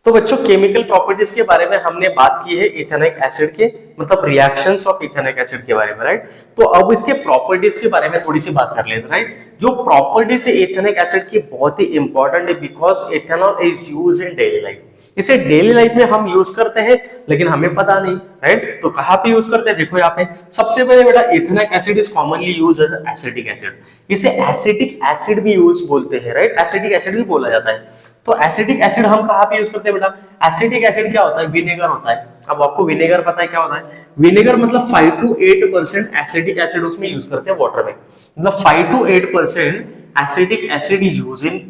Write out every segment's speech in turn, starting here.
तो बच्चों chemical properties के बारे में हमने बात की है इथेनिक एसिड के, मतलब रिएक्शंस ऑफ इथेनिक एसिड के बारे में, राइट। तो अब इसके प्रॉपर्टीज के बारे में थोड़ी सी बात कर लेते हैं, राइट। जो प्रॉपर्टीज है इथेनिक एसिड की बहुत ही इंपॉर्टेंट है, because ethanol is use in daily life. इसे डेली लाइफ में हम यूज करते हैं लेकिन हमें पता नहीं, राइट। तो कहां पे यूज करते हैं, देखो यहाँ पे सबसे पहले बेटा ethanoic acid is commonly use as acetic acid. इसे एसिटिक एसिड भी यूज बोलते हैं, राइट, एसिटिक एसिड भी बोला जाता है। तो एसिटिक एसिड हम कहां पे यूज करते हैं बेटा, एसिटिक एसिड क्या होता है, विनेगर होता है। अब आपको विनेगर पता है क्या होता है, विनेगर मतलब 5 to 8% एसिटिक एसिड उसमें यूज करते हैं वाटर में, मतलब 5 to 8% acetic acid is use in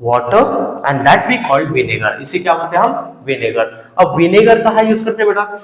water and that we called vinegar. इसे क्या बोलते हैं हम, विनेगर। अब विनेगर कहां यूज करते हैं बेटा,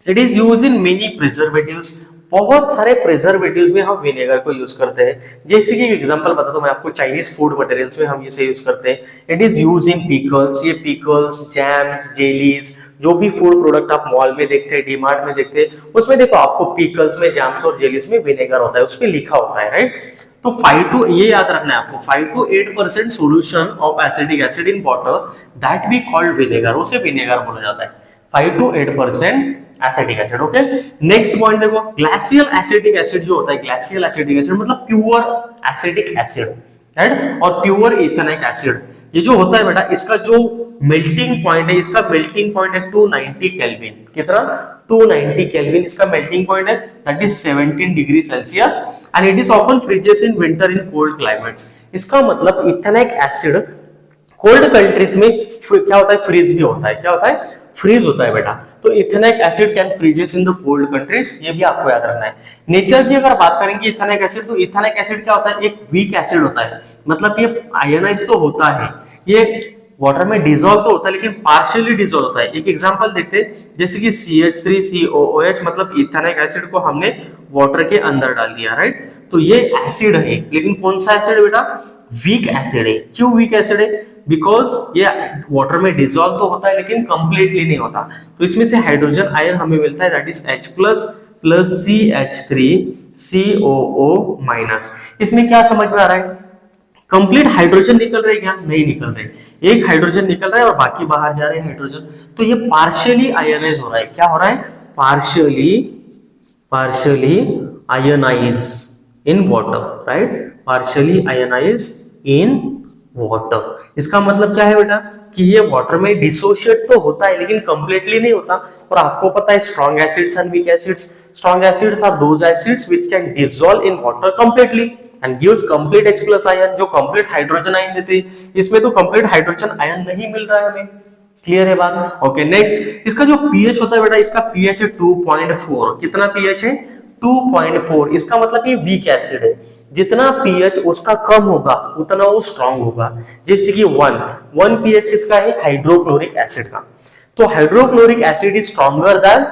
it is use in many preservatives. बहुत सारे प्रिजर्वेटिव्स में हम विनेगर को यूज करते हैं। जैसे कि एग्जांपल बता दो मैं आपको, चाइनीज फूड मटेरियल्स में हम इसे यूज करते हैं। It is use in pickles, ये पिकल्स, जैम्स, जेलीज, जो भी फूड प्रोडक्ट आप मॉल में देखते हैं, डीमार्ट में देखते हैं, उसमें देखो आपको पिकल्स में, जैम्स और जेलीज में विनेगर होता है, उस पर लिखा होता है, राइट। तो 5 to, ये याद रखना है आपको, 5 to 8% solution of acetic acid in water that we called vinegar, उसे विनेगर बोला जाता है। 5 to 8% acetic acid, okay. Next point देखो, ग्लासियल एसिटिक एसिड जो होता है, ग्लासियल एसिटिक एसिड मतलब प्योर एसिटिक एसिड, राइट, और प्योर इथेनिक एसिड, ये जो होता है बेटा, इसका जो मेल्टिंग पॉइंट है, इसका मेल्टिंग पॉइंट है 290 केल्विन। कितना, 290 केल्विन इसका मेल्टिंग पॉइंट है, that is 17 degree Celsius, and it is often freezes in winter in cold climates. इसका मतलब इथेनिक एसिड कोल्ड कंट्रीज में क्या होता है, फ्रीज भी होता है। क्या होता है, फ्रीज होता है बेटा। तो ethnic acid can freezes in the cold countries, ये भी आपको याद रखना है। नेचर की अगर बात करेंगे इथेनिक एसिड, तो इथेनिक एसिड क्या होता है, एक वीक एसिड होता है, मतलब ये आयनाइज तो होता है, ये वाटर में डिसॉल्व तो होता है लेकिन पार्शियली डिसॉल्व होता है। एक एग्जांपल देखते हैं, जैसे कि CH3COOH, मतलब इथेनिक एसिड को हमने वाटर के अंदर डाल दिया, राइट। तो ये एसिड है, लेकिन कौन सा एसिड है बेटा, वीक एसिड है। क्यों वीक एसिड है, बिकॉज ये वाटर में डिसॉल्व तो होता है लेकिन कंप्लीटली नहीं होता। तो इसमें से हाइड्रोजन आयन हमें मिलता है, that is H plus CH3COO minus. इसमें क्या समझ में आ रहा है, कंप्लीट हाइड्रोजन निकल रहे क्या, नहीं निकल रहे, एक हाइड्रोजन निकल रहा है और बाकी बाहर जा रहे हैं हाइड्रोजन। तो ये पार्शियली आयनाइज हो रहा है। क्या हो रहा है, partially ionize in water, right, partially ionize in water. इसका मतलब क्या है बेटा, कि ये वाटर में डिसोशिएट तो होता है लेकिन कंप्लीटली नहीं होता। और आपको पता है strong acids and weak acids, strong acids are those acids which can dissolve in water completely and gives complete H plus ion, जो कंप्लीट हाइड्रोजन आयन देते हैं। इसमें तो कंप्लीट हाइड्रोजन आयन नहीं मिल रहा है हमें। क्लियर है बात, ओके। नेक्स्ट, इसका जो pH होता है बेटा, इसका pH है 2.4। कितना pH है, 2.4। इसका मतलब ये वीक एसिड है, जितना pH उसका कम होगा उतना वो स्ट्रांग होगा। जैसे कि 1 pH किसका है, हाइड्रोक्लोरिक एसिड का। तो hydrochloric acid is stronger than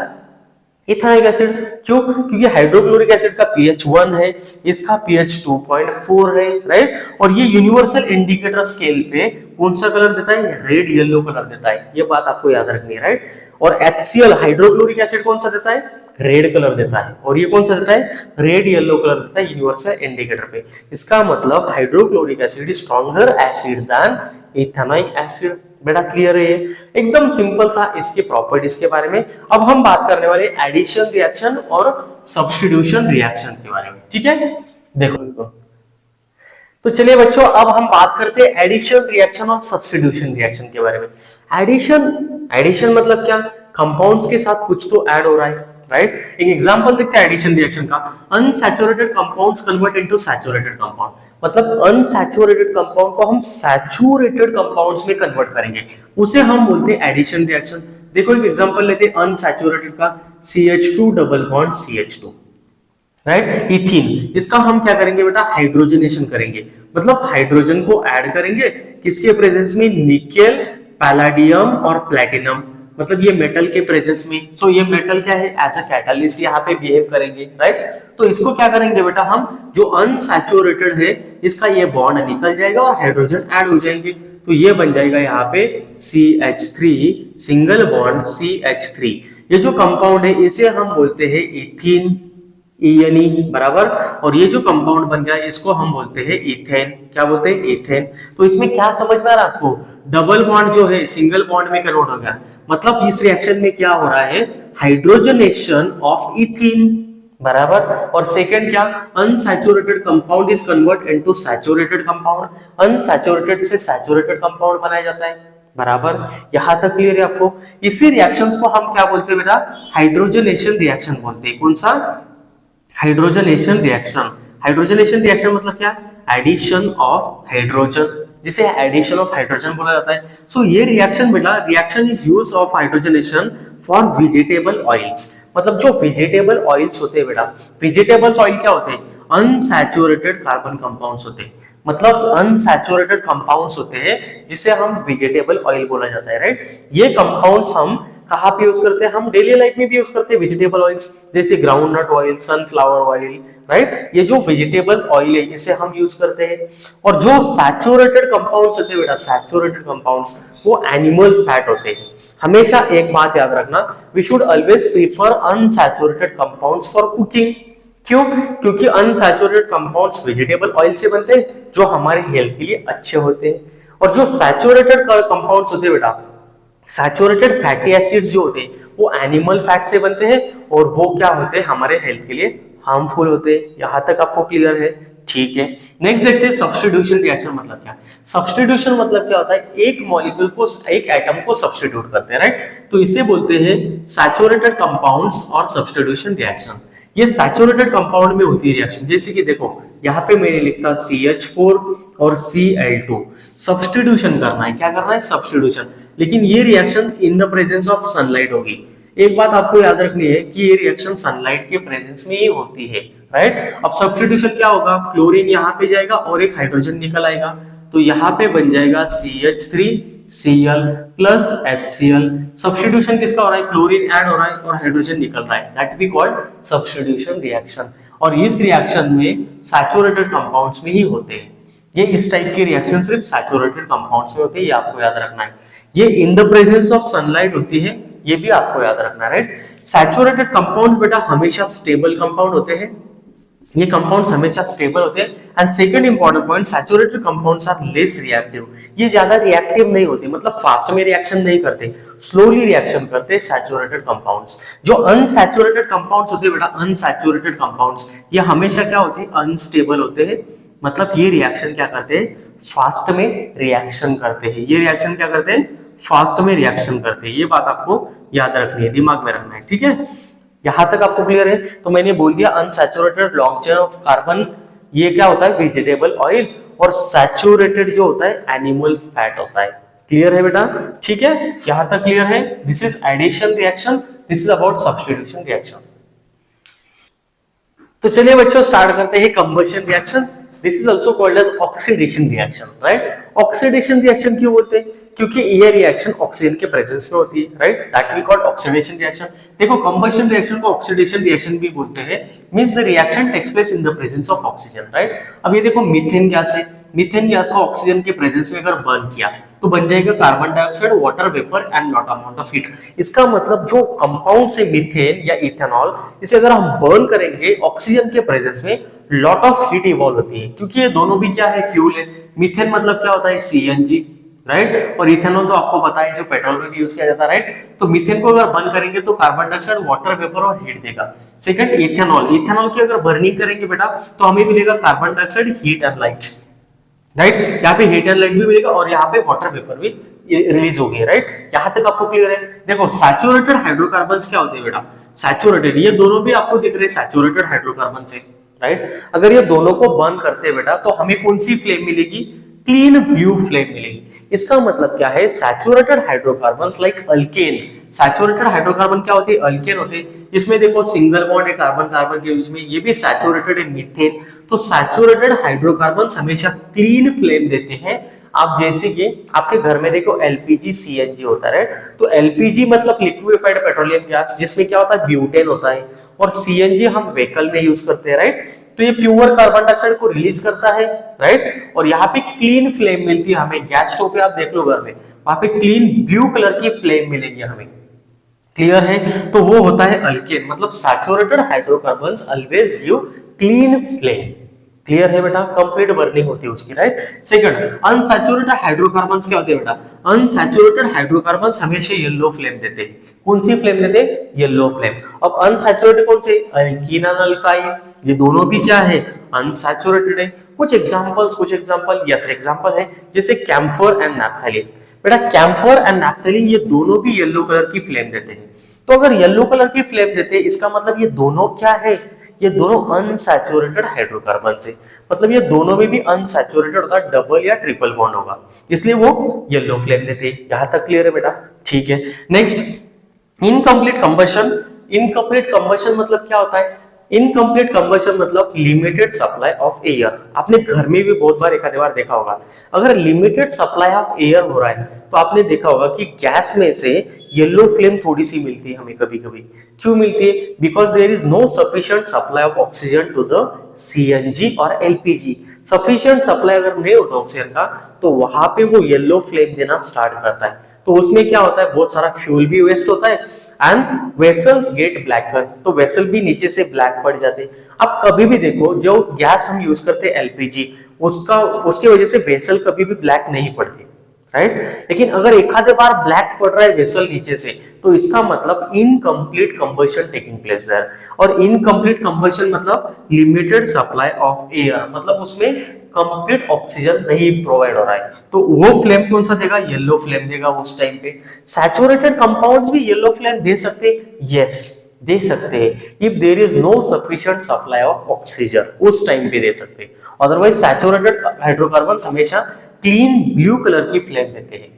ethanoic acid. क्यों, क्योंकि हाइड्रोक्लोरिक एसिड का pH 1 है, इसका pH 2.4 है, राइट। और ये यूनिवर्सल इंडिकेटर स्केल पे कौन सा कलर देता है, रेड येलो कलर देता है। ये बात आपको याद रखनी है, राइट। और HCl हाइड्रोक्लोरिक एसिड कौन सा देता है, रेड कलर देता है, और ये कौन सा देता है, रेड येलो कलर देता है यूनिवर्सल इंडिकेटर पे। इसका मतलब hydrochloric acid is stronger acid than ethanoic acid. बेटा क्लियर है, एकदम सिंपल था इसके प्रॉपर्टीज के बारे में। अब हम बात करने वाले एडिशन रिएक्शन और सब्स्टिट्यूशन रिएक्शन के बारे में, ठीक है। देखो तो चलिए बच्चों, अब हम बात करते हैं एडिशन रिएक्शन और सब्स्टिट्यूशन रिएक्शन के बारे में। एडिशन मतलब क्या, कंपाउंड्स के साथ कुछ तो ऐड हो रहा है, राइट। एक एग्जांपल देखते हैं एडिशन रिएक्शन का, unsaturated compounds convert into saturated compound. मतलब अनसैचुरेटेड कंपाउंड को हम सैचुरेटेड कंपाउंड्स में कन्वर्ट करेंगे, उसे हम बोलते हैं एडिशन रिएक्शन। देखो एक एग्जांपल लेते हैं अनसैचुरेटेड का, CH2 double bond CH2, right, ethene. इसका हम क्या करेंगे बेटा, हाइड्रोजनेशन करेंगे, मतलब हाइड्रोजन को ऐड करेंगे किसके प्रेजेंस में, निकेल, पैलाडियम और प्लैटिनम, मतलब ये मेटल के प्रेजेंस में। सो ये मेटल क्या है, एज अ कैटलिस्ट यहाँ पे बिहेव करेंगे, राइट। तो इसको क्या करेंगे बेटा, हम जो अनसैचुरेटेड है इसका ये बॉन्ड निकल जाएगा और हाइड्रोजन ऐड हो जाएंगे। तो ये बन जाएगा यहाँ पे CH3 सिंगल बॉन्ड CH3। ये जो कंपाउंड है इसे हम बोलते हैं इथीन, ENE बराबर। और ये जो कंपाउंड बन गया इसको हम बोलते हैं इथेन। क्या बोलते हैं? इथेन। तो इसमें क्या समझ में आ रहा है आपको? डबल बॉन्ड जो है सिंगल बॉन्ड में कन्वर्ट हो गया, मतलब इस रिएक्शन में क्या हो रहा है? हाइड्रोजनेशन ऑफ इथीन बराबर। और सेकंड क्या? Unsaturated compound is convert into saturated compound. Unsaturated से सैचुरेटेड कंपाउंड बनाया जाता है बराबर। यहां तक क्लियर है आपको? इसी रिएक्शंस को हम क्या बोलते हैं बेटा? हाइड्रोजनेशन रिएक्शन बोलते हैं। कौन सा? Hydrogenation reaction. हाइड्रोजनेशन रिएक्शन मतलब क्या? एडिशन ऑफ हाइड्रोजन, जिसे एडिशन ऑफ हाइड्रोजन बोला जाता है। सो ये रिएक्शन बेटा, reaction is use of hydrogenation for vegetable oils. मतलब जो वेजिटेबल ऑयल्स होते हैं बेटा, वेजिटेबल्स ऑयल क्या होते हैं? अनसैचुरेटेड कार्बन कंपाउंड्स होते हैं। मतलब अनसैचुरेटेड कंपाउंड्स होते हैं जिसे हम वेजिटेबल ऑयल बोला जाता है, राइट। ये कंपाउंड्स हम कहाँ पे यूज करते हैं? हम डेली लाइफ में भी यूज करते हैं वेजिटेबल ऑयल्स, जैसे groundnut oil, sunflower oil, right. ये जो वेजिटेबल ऑयल है इसे हम यूज करते हैं। और जो सैचुरेटेड कंपाउंड्स होते हैं बेटा, सैचुरेटेड कंपाउंड्स वो एनिमल फैट होते हैं। हमेशा एक बात याद रखना, we should always prefer unsaturated compounds for cooking. क्यों? क्योंकि अनसैचुरेटेड कंपाउंड्स वेजिटेबल ऑयल से बनते हैं जो हमारे हेल्थ के लिए अच्छे होते हैं। और जो सैचुरेटेड कंपाउंड्स होते हैं बेटा, सैचुरेटेड फैटी एसिड्स जो होते हैं वो एनिमल फैट से बनते हैं और वो क्या होते हैं? हमारे हेल्थ के लिए हार्मफुल होते हैं। यहां तक आपको क्लियर है? ठीक है। नेक्स्ट देखते हैं सब्स्टिट्यूशन रिएक्शन मतलब क्या। सब्स्टिट्यूशन मतलब क्या होता है? एक मॉलिक्यूल को, एक एटम को सब्स्टिट्यूट करते हैं, राइट। तो इसे बोलते हैं सैचुरेटेड कंपाउंड्स और सब्स्टिट्यूशन रिएक्शन। ये सैचुरेटेड कंपाउंड में होती है रिएक्शन। जैसे कि देखो यहाँ पे मैंने लिखा CH4 और Cl2, सब्स्टिट्यूशन करना है। क्या करना है? सब्स्टिट्यूशन। लेकिन ये reaction in the presence of sunlight होगी। एक बात आपको याद रखनी है कि ये रिएक्शन सनलाइट के प्रेजेंस में ही होती है, राइट। अब सब्स्टिट्यूशन क्या होगा? क्लोरीन यहाँ पे जाएगा और एक हाइड्रोजन निकल आएगा, तो यहाँ पे बन जाएगा CH3Cl प्लस HCl। सब्स्टिट्यूशन किसका हो रहा है? क्लोरीन ऐड हो रहा है और हाइड्रोजन निकल रहा है, that we called substitution reaction. और इस रिएक्शन में सैचुरेटेड कंपाउंड्स में ही होते हैं। ये इस टाइप के रिएक्शन सिर्फ सैचुरेटेड कंपाउंड्स में होते हैं, ये आपको याद रखना है। ये इन द प्रेजेंस ऑफ सनलाइट होती है, ये भी आपको याद रखना है, राइट। सैचुरेटेड कंपाउंड्स बेटा हमेशा स्टेबल कंपाउंड होते हैं, ये कंपाउंड्स हमेशा स्टेबल होते हैं। And second important point, saturated compounds are less reactive. ये ज्यादा रिएक्टिव नहीं होते, मतलब फास्ट में रिएक्शन नहीं करते, स्लोली रिएक्शन करते हैं सैचुरेटेड कंपाउंड्स। जो अनसैचुरेटेड कंपाउंड्स होते हैं बेटा, अनसैचुरेटेड कंपाउंड्स ये हमेशा क्या होते हैं? अनस्टेबल होते हैं। मतलब ये रिएक्शन क्या करते हैं? फास्ट में रिएक्शन करते हैं। ये रिएक्शन क्या करते हैं? फास्ट में रिएक्शन करते हैं। ये बात आपको याद रखनी है, दिमाग में रखना है, ठीक है। यहां तक आपको क्लियर है? तो मैंने बोल दिया unsaturated long chain of carbon ये क्या होता है? Vegetable oil. और सैचुरेटेड जो होता है एनिमल फैट होता है। क्लियर है बेटा? ठीक है, यहां तक क्लियर है? This is addition reaction, this is about substitution reaction. तो चलिए बच्चों स्टार्ट करते हैं combustion reaction. This is also called as oxidation reaction, right. Oxidation reaction क्यों बोलते हैं? क्योंकि ये रिएक्शन ऑक्सीजन के प्रेजेंस में होती है, right, that we called oxidation reaction. देखो कंबशन रिएक्शन को ऑक्सीडेशन रिएक्शन भी बोलते हैं, means the reaction takes place in the presence of oxygen, right. अब ये देखो मीथेन गैस है, मीथेन गैस को ऑक्सीजन के प्रेजेंस में अगर बर्न किया तो बन जाएगा carbon dioxide, water vapour and lot amount of heat. इसका मतलब जो कंपाउंड से मीथेन या इथेनॉल, इसे अगर हम बर्न करेंगे ऑक्सीजन के प्रेजेंस में, लॉट ऑफ हीट इवॉल्व होती है, क्योंकि ये दोनों भी क्या है? फ्यूल है। मीथेन मतलब क्या होता है? CNG, right. और इथेनॉल तो आपको पता है जो पेट्रोल में भी यूज किया जाता है, राइट। तो मीथेन को अगर बर्न करेंगे तो कार्बन डाइऑक्साइड, वाटर वेपर और हीट देगा। सेकंड इथेनॉल, इथेनॉल की अगर बर्निंग करेंगे बेटा तो हमें मिलेगा carbon dioxide, heat and light, right. यहाँ पे हीट एंड लाइट भी मिलेगा और यहाँ पे वाटर वेपर भी रिलीज हो गई, राइट। यहाँ तक आपको क्लियर है? देखो सैचुरेटेड हाइड्रोकार्बन्स क्या होते हैं बेटा? सैचुरेटेड, ये दोनों भी आपको दिख रहे हैं सैचुरेटेड हाइड्रोकार्बन से, राइट। अगर ये दोनों को बर्न करते हैं बेटा तो हमें कौन सी फ्लेम मिलेगी? क्लीन ब्लू फ्लेम मिलेगी। इसका मतलब क्या है? Saturated hydrocarbons like alkane, saturated hydrocarbon क्या होते हैं? अल्केन होते हैं। इसमें देखो सिंगल बॉन्ड है कार्बन कार्बन के बीच में, ये भी सैचुरेटेड है, मीथेन। तो सैचुरेटेड हाइड्रोकार्बन्स हमेशा क्लीन फ्लेम देते हैं। आप जैसे कि आपके घर में देखो LPG CNG होता है, तो LPG मतलब लिक्विफाइड पेट्रोलियम गैस, जिसमें क्या होता है? ब्यूटेन होता है। और CNG हम व्हीकल में यूज करते हैं, राइट। तो ये प्योर कार्बन डाइऑक्साइड को रिलीज करता है, राइट। और यहाँ पे क्लीन फ्लेम मिलती है हमें। गैस स्टोव पे आप देख लो घर में, वहां पे क्लीन ब्लू कलर की फ्लेम मिलेगी हमें, क्लियर है? तो वो होता है अल्केन, मतलब saturated hydrocarbons always give clean flame. Clear है बेटा? कंप्लीट बर्निंग होती है उसकी, राइट? सेकंड, अनसैचुरेटेड हाइड्रोकार्बन्स क्या होते हैं बेटा? अनसैचुरेटेड हाइड्रोकार्बन्स हमेशा येलो फ्लेम देते हैं। कौन सी फ्लेम देते हैं? Yellow flame. अब अनसैचुरेटेड कौन से? अल्कीन और अल्काइन, ये दोनों भी क्या है? अनसैचुरेटेड है। कुछ एग्जांपल, यस एग्जांपल है जैसे कैम्फर एंड नैप्थेलिन। बेटा कैम्फर एंड नैप्थेलिन ये दोनों भी येलो कलर की फ्लेम देते हैं। तो अगर येलो कलर की फ्लेम देते हैं इसका मतलब ये दोनों क्या है? ये दोनों अनसैचुरेटेड हाइड्रोकार्बन है। मतलब ये दोनों में भी अनसैचुरेटेड होता है, डबल या ट्रिपल बॉन्ड होगा, इसलिए वो येलो फ्लेम देते हैं। यहां तक क्लियर है बेटा? ठीक है। Next, incomplete combustion. Incomplete combustion मतलब क्या होता है? इनकम्प्लीट कंबशन मतलब लिमिटेड सप्लाई ऑफ एयर। आपने घर में भी बहुत बार एक आधी बार देखा होगा, अगर लिमिटेड सप्लाई ऑफ एयर हो रहा है तो आपने देखा होगा कि गैस में से येलो फ्लेम थोड़ी सी मिलती है हमें कभी कभी। क्यों मिलती है? Because there is no sufficient supply of oxygen to the CNG और एलपीजी। सफिशिएंट सप्लाई अगर नहीं होता ऑक्सीजन का तो वहां पे वो येलो फ्लेम देना स्टार्ट करता है। तो उसमें क्या होता है? बहुत सारा फ्यूल भी वेस्ट होता है एंड वेसल्स गेट ब्लैकन, तो वेसल भी नीचे से ब्लैक पड़ जाते हैं। आप कभी भी देखो जो गैस हम यूज करते हैं एलपीजी, उसके वजह से वेसल कभी भी ब्लैक नहीं पड़ती, राइट? लेकिन अगर एक आधे बार ब्लैक पड़ रहा है वेसल नीचे से तो इसका मतलब incomplete combustion taking place there. और इनकम्प्लीट कंबशन मतलब लिमिटेड सप्लाई ऑफ एयर, मतलब उसमें कंप्लीट ऑक्सीजन नहीं प्रोवाइड हो रहा है। तो वो फ्लेम कौन सा देगा? येलो फ्लेम देगा उस टाइम पे। सैचुरेटेड कंपाउंड्स भी येलो फ्लेम दे सकते हैं, यस दे सकते हैं, if there is no sufficient supply of oxygen, उस टाइम पे दे सकते हैं। अदरवाइज सैचुरेटेड हाइड्रोकार्बन्स हमेशा क्लीन ब्लू कलर की फ्लेम देते हैं।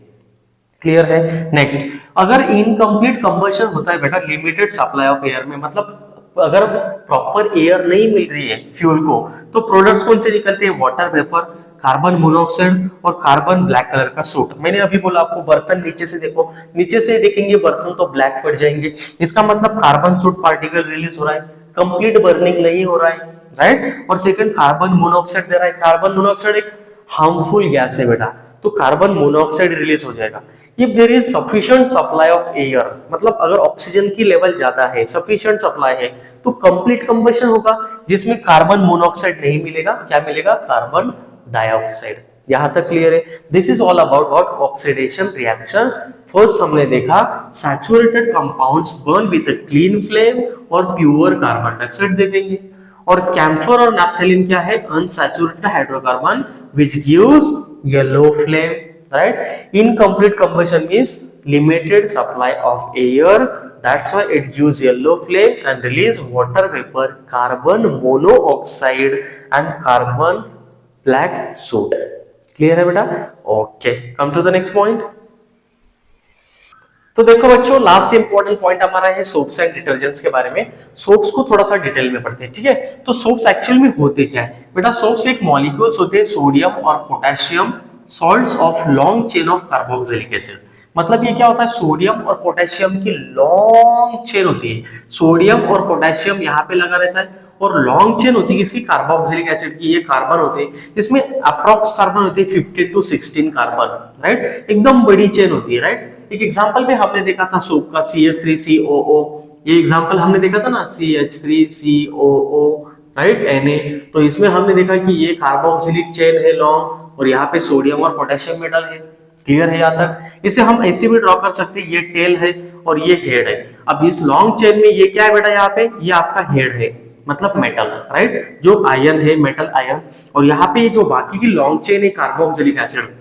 क्लियर है? नेक्स्ट, अगर इनकम्प्लीट कंबशन होता है बेटा लिमिटेड सप्लाई ऑफ एयर में, मतलब अगर प्रॉपर एयर नहीं मिल रही है फ्यूल को, तो प्रोडक्ट्स कौन से निकलते हैं? वाटर वेपर, कार्बन मोनोऑक्साइड और कार्बन ब्लैक कलर का सोट। मैंने अभी बोला आपको बर्तन नीचे से देखो, नीचे से देखेंगे बर्तन तो ब्लैक पड़ जाएंगे, इसका मतलब कार्बन सोट पार्टिकल रिलीज हो रहा है, कंप्लीट बर्निंग नहीं हो रहा है, राइट? और सेकंड कार्बन मोनोऑक्साइड दे रहा है। कार्बन मोनोऑक्साइड एक हार्मफुल गैस है बेटा, तो कार्बन मोनोऑक्साइड रिलीज हो जाएगा। If there is sufficient supply of air, मतलब अगर ऑक्सीजन की लेवल ज्यादा है, सफिशिएंट सप्लाई है, तो कंप्लीट कंबशन होगा जिसमें कार्बन मोनोऑक्साइड नहीं मिलेगा, क्या मिलेगा? Carbon dioxide. यहां तक क्लियर है? This is all about what? Oxidation reaction. First हमने देखा saturated compounds burn with a clean flame और प्योर कार्बन डाइऑक्साइड दे देंगे। और कैम्फर और नैप्थेलिन क्या है? Unsaturated hydrocarbon which gives yellow flame, right? Incomplete combustion means limited supply of air, that's why it gives yellow flame and release water vapor, carbon monoxide and carbon black soot. Clear है बेटा? Okay, come to the next point. तो देखो बच्चों, last important point हमारा है soaps and detergents के बारे में। सोप्स को थोड़ा सा डिटेल में पढ़ते हैं, ठीक है? तो सोप्स एक्चुअल में होते क्या है बेटा? सोप्स एक मॉलिक्यूल्स होते हैं सोडियम और potassium salts of long chain of carboxylic acid. मतलब ये क्या होता है? सोडियम और पोटेशियम की लॉन्ग चेन होती है, सोडियम और पोटेशियम यहाँ पे लगा रहता है, और लॉन्ग चेन होती है किसकी? कार्बोक्सिलिक एसिड की। ये कार्बन होते हैं, इसमें अप्रॉक्स कार्बन होते हैं 15 to 16 कार्बन, राइट? एकदम बड़ी चेन होती है, राइट? एक एग्जांपल में हमने देखा था सोप का CH3COO, ये एग्जांपल हमने देखा था ना, CH3COO, राइट? Na। तो इसमें हमने देखा कि ये कार्बोक्सिलिक चेन है लॉन्ग, और यहाँ पे सोडियम और पोटेशियम मेटल है। क्लियर है यहाँ तक? इसे हम ऐसे भी ड्रॉ कर सकते हैं, ये टेल है और ये हेड है। अब इस लॉन्ग चेन में ये क्या है बेटा? यहाँ पे ये आपका हेड है, मतलब मेटल, राइट? जो आयन है, मेटल आयन। और यहाँ पे जो बाकी की लॉन्ग चेन है कार्बोक्सिलिक एसिड,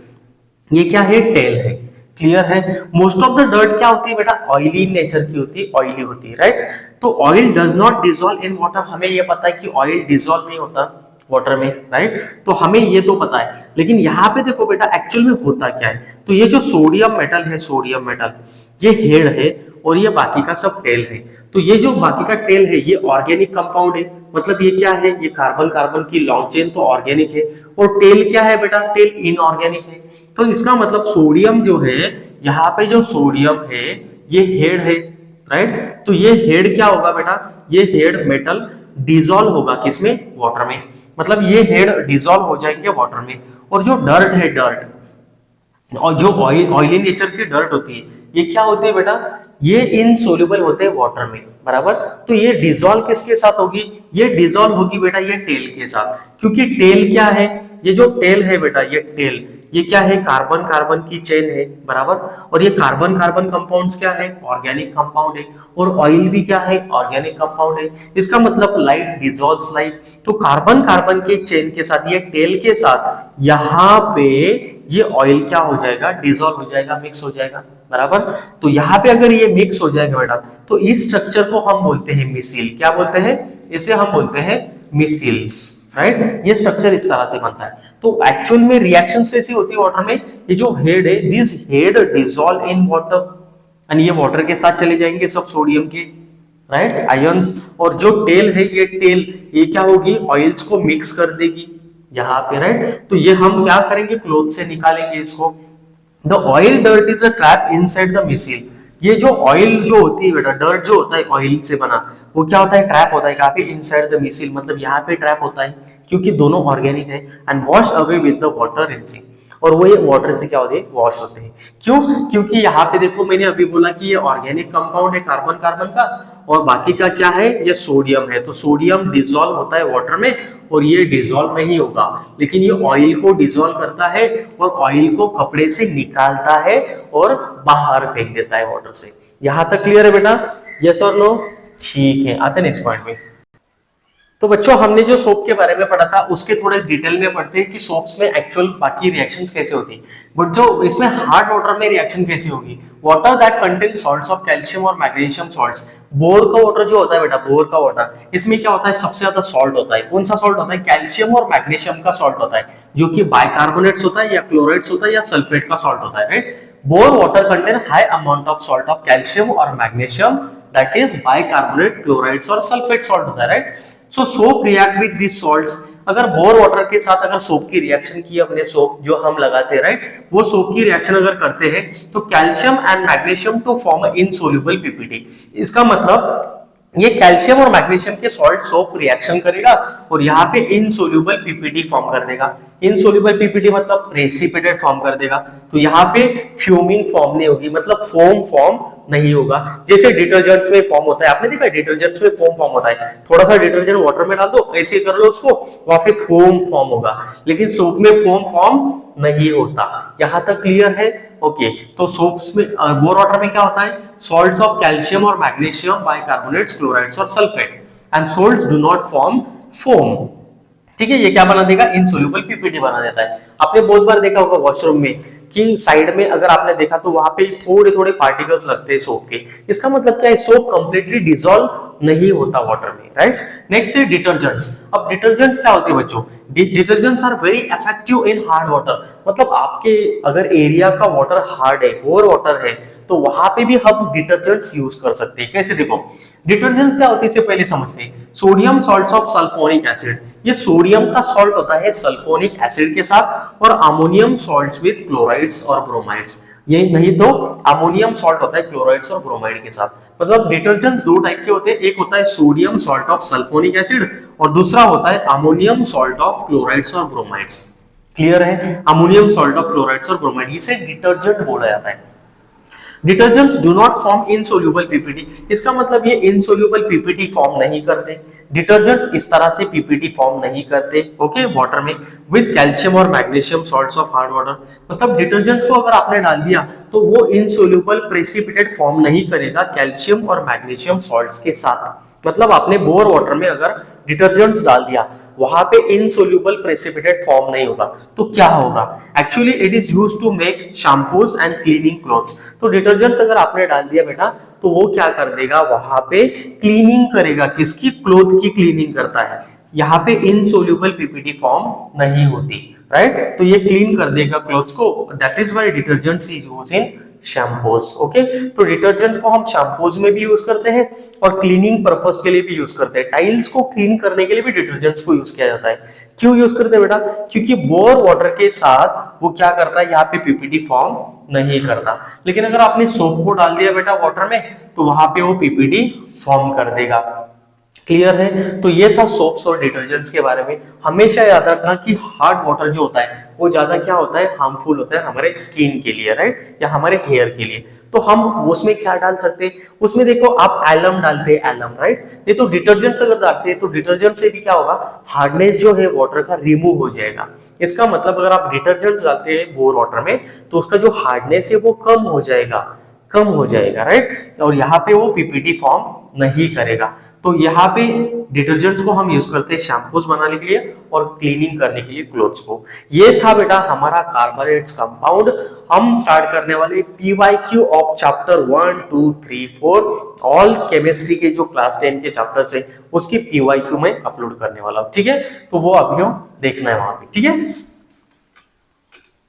ये क्या है? टेल है। क्लियर है? मोस्ट ऑफ द डर्ट क्या होती है बेटा? ऑयली नेचर की होती है, ऑयली होती है, राइट? तो oil does not dissolve in water, हमें ये पता है कि ऑयल डिसॉल्व नहीं होता वाटर में, राइट? तो हमें ये तो पता है, लेकिन यहाँ पे देखो बेटा एक्चुअल में होता क्या है। तो ये जो सोडियम मेटल है, सोडियम मेटल, ये हेड है और ये बाकी का सब टेल है। तो ये जो बाकी का टेल है ये ऑर्गेनिक कंपाउंड है, मतलब ये क्या है? ये कार्बन कार्बन की लॉन्ग चेन तो ऑर्गेनिक है, और टेल क्या है बेटा? टेल इनऑर्गेनिक है। तो इसका मतलब सोडियम जो है, यहाँ पे जो सोडियम है ये हेड है, राइट? तो ये हेड क्या होगा बेटा? ये हेड मेटल डिसॉल्व होगा किसमें? वाटर में। मतलब ये हेड डिसॉल्व हो जाएंगे वाटर में। और जो डर्ट है, डर्ट और जो ऑयली नेचर की डर्ट होती है, ये क्या होती है बेटा, ये इनसोल्यूबल होते हैं वाटर में, बराबर। तो ये डिजोल्व किसके साथ होगी, ये डिजोल्व होगी बेटा ये टेल के साथ, क्योंकि टेल क्या है, ये जो टेल है बेटा, ये टेल ये क्या है, कार्बन कार्बन की चेन है, बराबर। और ये कार्बन कार्बन कंपाउंड्स क्या है, ऑर्गेनिक कंपाउंड है। और ऑयल भी क्या है, ऑर्गेनिक कंपाउंड है। इसका मतलब लाइट डिजोल्व्स लाइट। तो कार्बन कार्बन के चेन के साथ, ये टेल के साथ, यहाँ पे ये ऑयल क्या हो जाएगा, डिजोल्व हो जाएगा, मिक्स हो जाएगा, बराबर। तो यहाँ पे अगर ये मिक्स हो जाएगा बेटा, तो इस स्ट्रक्चर को हम बोलते हैं मिसिल। क्या बोलते हैं, इसे हम बोलते हैं मिसिल्स, राइट। ये स्ट्रक्चर इस तरह से बनता है। तो एक्चुअल में रिएक्शंस कैसी होती है वाटर में, ये जो हेड है, this head dissolve in water, and ये वाटर के साथ चले जाएंगे सब सोडियम के, राइट, आयंस। और जो टेल है, ये टेल ये क्या होगी, ऑयल्स को मिक्स कर देगी यहाँ पे, राइट। तो ये हम क्या करेंगे, क्लोथ से निकालेंगे इसको। The oil dirt is a trap inside the missile. ये जो ऑयल जो होती है बेटा, डर्ट जो होता है ऑयल से बना, वो क्या होता है, ट्रैप होता है कहाँ पे, इनसाइड द मिसिल, मतलब यहाँ पे ट्रैप होता है, क्योंकि दोनों ऑर्गेनिक है। And wash away with the water rinsing, और वो ये वाटर से क्या होते हैं, वॉश होते हैं। क्यों, क्योंकि यहाँ पे देखो मैंने अभी बोला कि ये ऑर्गेनिक कंपाउंड है कार्बन कार्बन का, और बाकी का क्या है, ये सोडियम है। तो सोडियम डिसॉल्व होता है वाटर में, और ये डिसॉल्व नहीं होगा, लेकिन ये ऑयल को डिसॉल्व करता है, और ऑयल को कपड़े से निकालता है और बाहर फेंक देता है वाटर से। यहां तक क्लियर है बेटा, यस और नो, ठीक है। आते हैं नेक्स्ट पॉइंट में। तो बच्चों हमने जो सोप के बारे में पढ़ा था, उसके थोड़े डिटेल में पढ़ते हैं कि सोप्स में एक्चुअल बाकी रिएक्शंस कैसे होती है। बट जो इसमें हार्ड वाटर में रिएक्शन कैसी होगी, water that contain salts of calcium और मैग्नीशियम सॉल्ट्स। बोर का वाटर जो होता है बेटा, बोर का वाटर, इसमें क्या होता है, सबसे ज्यादा सॉल्ट होता है। कौन सा सॉल्ट होता है, कैल्शियम और मैग्नीशियम का सॉल्ट होता है, जो कि बाइकार्बोनेट्स होता है, या क्लोराइड्स होता है, या सल्फेट का सॉल्ट होता है, right. Bore water contain high amount of salt of calcium और magnesium, that is bicarbonate, chlorides और सल्फेट सॉल्ट होता है, right. So soap react with this salts. अगर बोर वाटर के साथ अगर सोप की रिएक्शन की, अपने सोप जो हम लगाते हैं, राइट, वो सोप की रिएक्शन अगर करते हैं, तो calcium and magnesium to form insoluble PPT. इसका मतलब ये कैल्शियम और मैग्नीशियम के सॉल्ट सोप रिएक्शन करेगा, और यहाँ पे इनसोल्यूबल पीपीटी फॉर्म कर देगा। इनसोल्यूबल पीपीटी मतलब प्रेसिपिटेट फॉर्म कर देगा। तो यहाँ पे फ्यूमिंग फॉर्म नहीं होगी, मतलब फोम फॉर्म नहीं होगा। जैसे डिटर्जेंट्स में फॉर्म होता है, आपने देखा है डिटर्जेंट्स में फोम फॉर्म होता है, थोड़ा सा डिटर्जेंट वाटर में डाल दो, ऐसे कर लो उसको, वहां पे फोम फॉर्म होगा। लेकिन सोप में फोम फॉर्म नहीं होता। यहां तक क्लियर है, ओके। तो सोप्स में, बोर वाटर में क्या होता है, सॉल्ट्स ऑफ कैल्शियम और मैग्नीशियम, बाइकार्बोनेट्स, क्लोराइड्स और sulphate, and salts do not form foam. ठीक है, ये क्या बना देगा, इनसोल्यूबल पीपीटी बना देता है। आपने बहुत बार देखा होगा वॉशरूम में कि साइड में अगर आपने देखा तो वहां पे थोड़े थोड़े पार्टिकल्स लगते हैं सोप के। इसका मतलब क्या है, सोप कंप्लीटली डिसॉल्व नहीं होता वाटर में, राइट। नेक्स्ट है डिटर्जेंट्स। अब डिटर्जेंट्स क्या होते हैं बच्चों, detergents are very effective in hard water. मतलब आपके अगर एरिया का वाटर हार्ड है, बोर वाटर है, तो वहां पे भी हम डिटर्जेंट्स यूज कर सकते हैं। कैसे, देखो डिटर्जेंट्स क्या होती है इससे पहले समझते हैं। Sodium salts of sulphonic acid, ये सोडियम का सॉल्ट होता है सल्फोनिक एसिड के साथ, और अमोनियम सॉल्ट्स विद क्लोराइड्स और ब्रोमाइड्स। ये नहीं तो अमोनियम सॉल्ट होता है क्लोराइड्स और ब्रोमाइड के साथ। मतलब डिटर्जेंट्स दो टाइप के होते हैं, एक होता है sodium salt of sulphonic acid, और दूसरा होता है अमोनियम सॉल्ट ऑफ क्लोराइड्स और ब्रोमाइड्स। क्लियर है, अमोनियम सॉल्ट ऑफ क्लोराइड्स और ब्रोमाइड, इसे डिटर्जेंट बोला जाता है। Detergents do not form insoluble PPT. इसका मतलब ये इनसोल्यूबल पीपीटी फॉर्म नहीं करते। डिटर्जेंट्स इस तरह से पीपीटी फॉर्म नहीं करते, ओके, वाटर में विद कैल्शियम और magnesium salts of hard water. मतलब डिटर्जेंट्स को अगर आपने डाल दिया तो वो इनसोल्यूबल प्रेसिपिटेट फॉर्म नहीं करेगा कैल्शियम और मैग्नीशियम सॉल्ट्स के साथ। मतलब आपने बोर वाटर में अगर डिटर्जेंट्स डाल दिया, वहां पे इनसोल्यूबल प्रेसिपिटेट फॉर्म नहीं होगा, तो क्या होगा, actually it is used to make shampoos and cleaning clothes. तो डिटर्जेंट्स अगर आपने डाल दिया बेटा, तो वो क्या कर देगा, वहां पे क्लीनिंग करेगा, किसकी, क्लॉथ की क्लीनिंग करता है। यहाँ पे इनसोल्यूबल पीपीटी फॉर्म नहीं होती, राइट। तो ये क्लीन कर देगा क्लॉथ्स को, that is why detergents is used in shampoos, okay. तो डिटर्जेंट को हम शैम्पूज में भी यूज करते हैं और क्लीनिंग पर्पस के लिए भी यूज करते हैं। टाइल्स को क्लीन करने के लिए भी डिटर्जेंट्स को यूज किया जाता है। क्यों यूज करते हैं बेटा, क्योंकि बोर वाटर के साथ वो क्या करता है, यहाँ पे पीपीटी फॉर्म नहीं करता। लेकिन अगर आपने सोप को डाल दिया बेटा वाटर में, तो वहां पे वो पीपीटी फॉर्म कर देगा। क्लियर है। तो ये था सोप्स और डिटर्जेंट्स के बारे में। हमेशा याद रखना कि हार्ड वाटर जो होता है वो ज्यादा क्या होता है, हार्मफुल होता है हमारे स्किन के लिए, राइट, या हमारे हेयर के लिए। तो हम उसमें क्या डाल सकते हैं, उसमें देखो आप एलम डालते हैं, एलम, राइट। ये तो डिटर्जेंट अगर डालते हैं तो डिटर्जेंट से भी क्या होगा, हार्डनेस जो है वाटर का रिमूव हो जाएगा। इसका मतलब अगर आप डिटर्जेंट्स डालते हैं बोर वाटर में तो उसका जो हार्डनेस है वो कम हो जाएगा, कम हो जाएगा, राइट। और यहाँ पे वो पीपीटी फॉर्म नहीं करेगा। तो यहाँ पे डिटर्जेंट्स को हम यूज करते हैं शैम्पूस बनाने के लिए और क्लीनिंग करने के लिए क्लोथ्स को। ये था बेटा हमारा कार्बोनेट्स कंपाउंड। हम स्टार्ट करने वाले PYQ of chapter 1 2 3 4 all chemistry के जो क्लास 10 के चैप्टर्स है उसकी पीवाईक्यू में अपलोड करने वाला हूं, ठीक है। तो वो अभी हम देखना है वहां पे, ठीक है।